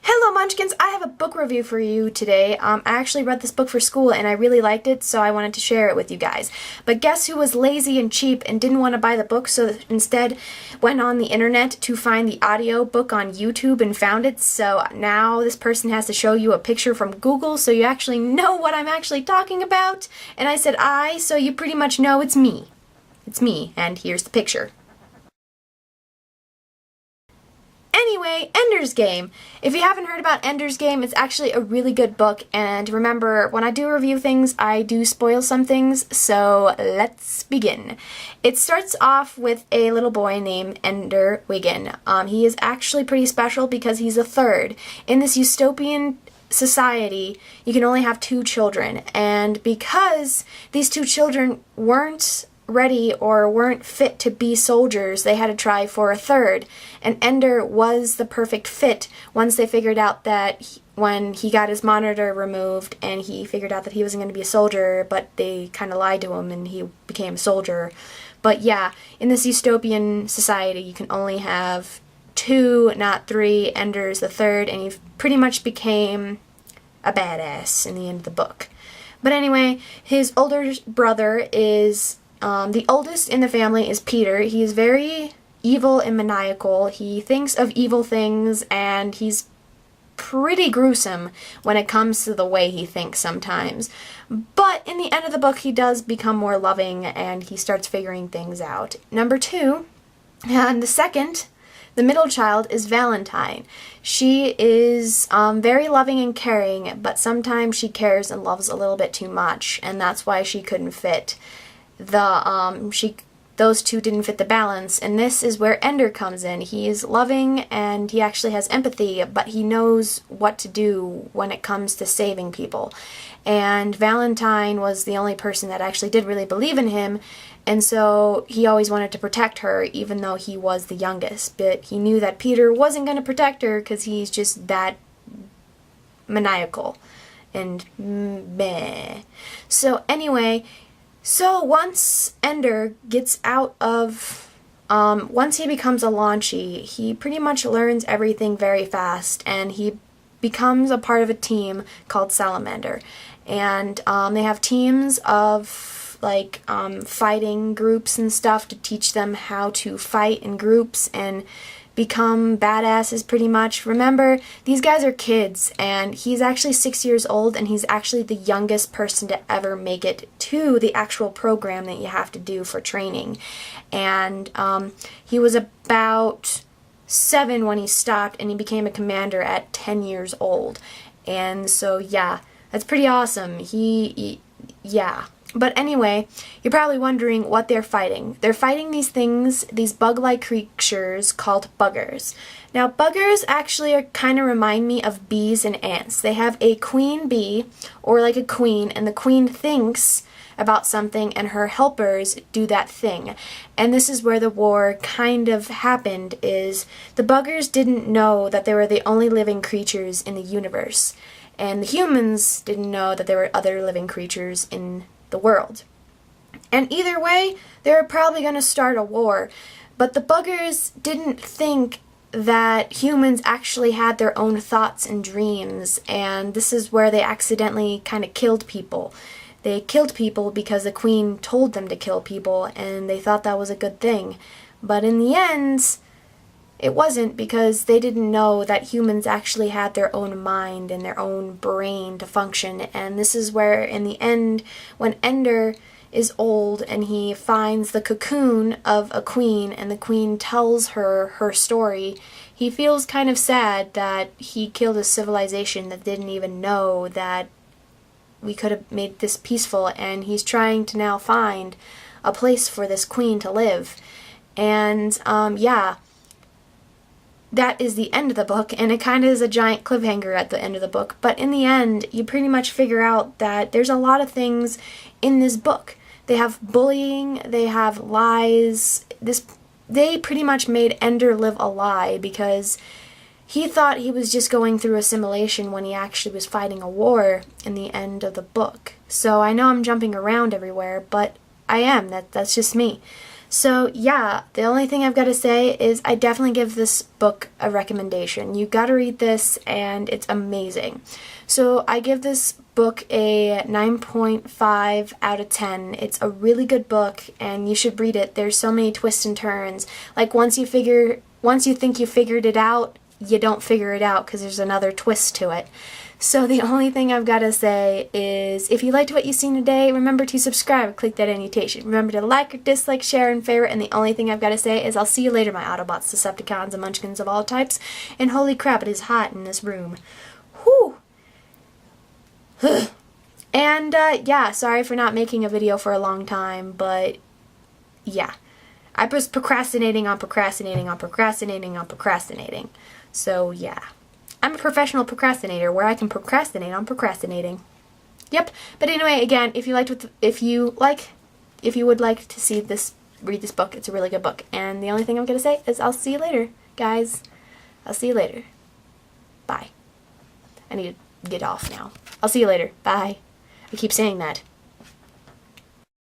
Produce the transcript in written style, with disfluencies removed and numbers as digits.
Hello Munchkins! I have a book review for you today. I actually read this book for school and I really liked it, so I wanted to share it with you guys. But guess who was lazy and cheap and didn't want to buy the book, so instead went on the internet to find the audio book on YouTube and found it. So now this person has to show you a picture from Google so you actually know what I'm actually talking about. And I said so you pretty much know it's me. It's me, and here's the picture. Anyway, Ender's Game. If you haven't heard about Ender's Game, it's actually a really good book, and remember, when I do review things, I do spoil some things, so let's begin. It starts off with a little boy named Ender Wiggin. He is actually pretty special because he's a third. In this utopian society, you can only have 2 children, and because these 2 children weren't ready or weren't fit to be soldiers, they had to try for a third. And Ender was the perfect fit once they figured out that when he got his monitor removed and he figured out that he wasn't going to be a soldier, but they kind of lied to him and he became a soldier. But yeah, in this utopian society, you can only have 2, not 3. Ender's the third, and he pretty much became a badass in the end of the book. But anyway, his older brother is the oldest in the family is Peter. He is very evil and maniacal. He thinks of evil things, and he's pretty gruesome when it comes to the way he thinks sometimes. But in the end of the book, he does become more loving, and he starts figuring things out. Number 2, and the middle child is Valentine. She is very loving and caring, but sometimes she cares and loves a little bit too much, and that's why she couldn't fit. Those 2 didn't fit the balance, and this is where Ender comes in. He is loving and he actually has empathy, but he knows what to do when it comes to saving people. And Valentine was the only person that actually did really believe in him, and so he always wanted to protect her, even though he was the youngest. But he knew that Peter wasn't going to protect her because he's just that maniacal and meh. So anyway, once Ender gets out of, once he becomes a launchy, he pretty much learns everything very fast, and he becomes a part of a team called Salamander. And they have teams of fighting groups and stuff to teach them how to fight in groups and become badasses pretty much. Remember, these guys are kids, and he's actually 6 years old, and he's actually the youngest person to ever make it to the actual program that you have to do for training. And he was about 7 when he stopped, and he became a commander at 10 years old. And so yeah, that's pretty awesome. Yeah. But anyway, you're probably wondering what they're fighting. They're fighting these things, these bug-like creatures called buggers. Now, buggers actually kind of remind me of bees and ants. They have a queen bee, or like a queen, and the queen thinks about something, and her helpers do that thing. And this is where the war kind of happened, is the buggers didn't know that they were the only living creatures in the universe. And the humans didn't know that there were other living creatures in the world. And either way, they were probably going to start a war. But the buggers didn't think that humans actually had their own thoughts and dreams, and this is where they accidentally kind of killed people. They killed people because the queen told them to kill people, and they thought that was a good thing. But in the end, it wasn't, because they didn't know that humans actually had their own mind and their own brain to function. And this is where, in the end, when Ender is old and he finds the cocoon of a queen and the queen tells her her story, he feels kind of sad that he killed a civilization that didn't even know that we could have made this peaceful, and he's trying to now find a place for this queen to live. And yeah, that is the end of the book, and it kind of is a giant cliffhanger at the end of the book. But in the end, you pretty much figure out that there's a lot of things in this book. They have bullying, they have lies. They pretty much made Ender live a lie, because he thought he was just going through assimilation when he actually was fighting a war in the end of the book. So I know I'm jumping around everywhere, but I am. That's just me. So yeah, the only thing I've got to say is I definitely give this book a recommendation. You got to read this, and it's amazing. So I give this book a 9.5 out of 10. It's a really good book, and you should read it. There's so many twists and turns. Like once you think you figured it out, you don't figure it out because there's another twist to it. So the only thing I've got to say is, if you liked what you've seen today, remember to subscribe, click that annotation. Remember to like or dislike, share, and favorite. And the only thing I've got to say is I'll see you later, my Autobots, Decepticons, and Munchkins of all types. And holy crap, it is hot in this room. Whew. And yeah, sorry for not making a video for a long time, but yeah. I was procrastinating on procrastinating on procrastinating on procrastinating. So yeah. I'm a professional procrastinator where I can procrastinate on procrastinating. Yep. But anyway, again, if you would like to read this book, it's a really good book. And the only thing I'm going to say is I'll see you later, guys. I'll see you later. Bye. I need to get off now. I'll see you later. Bye. I keep saying that.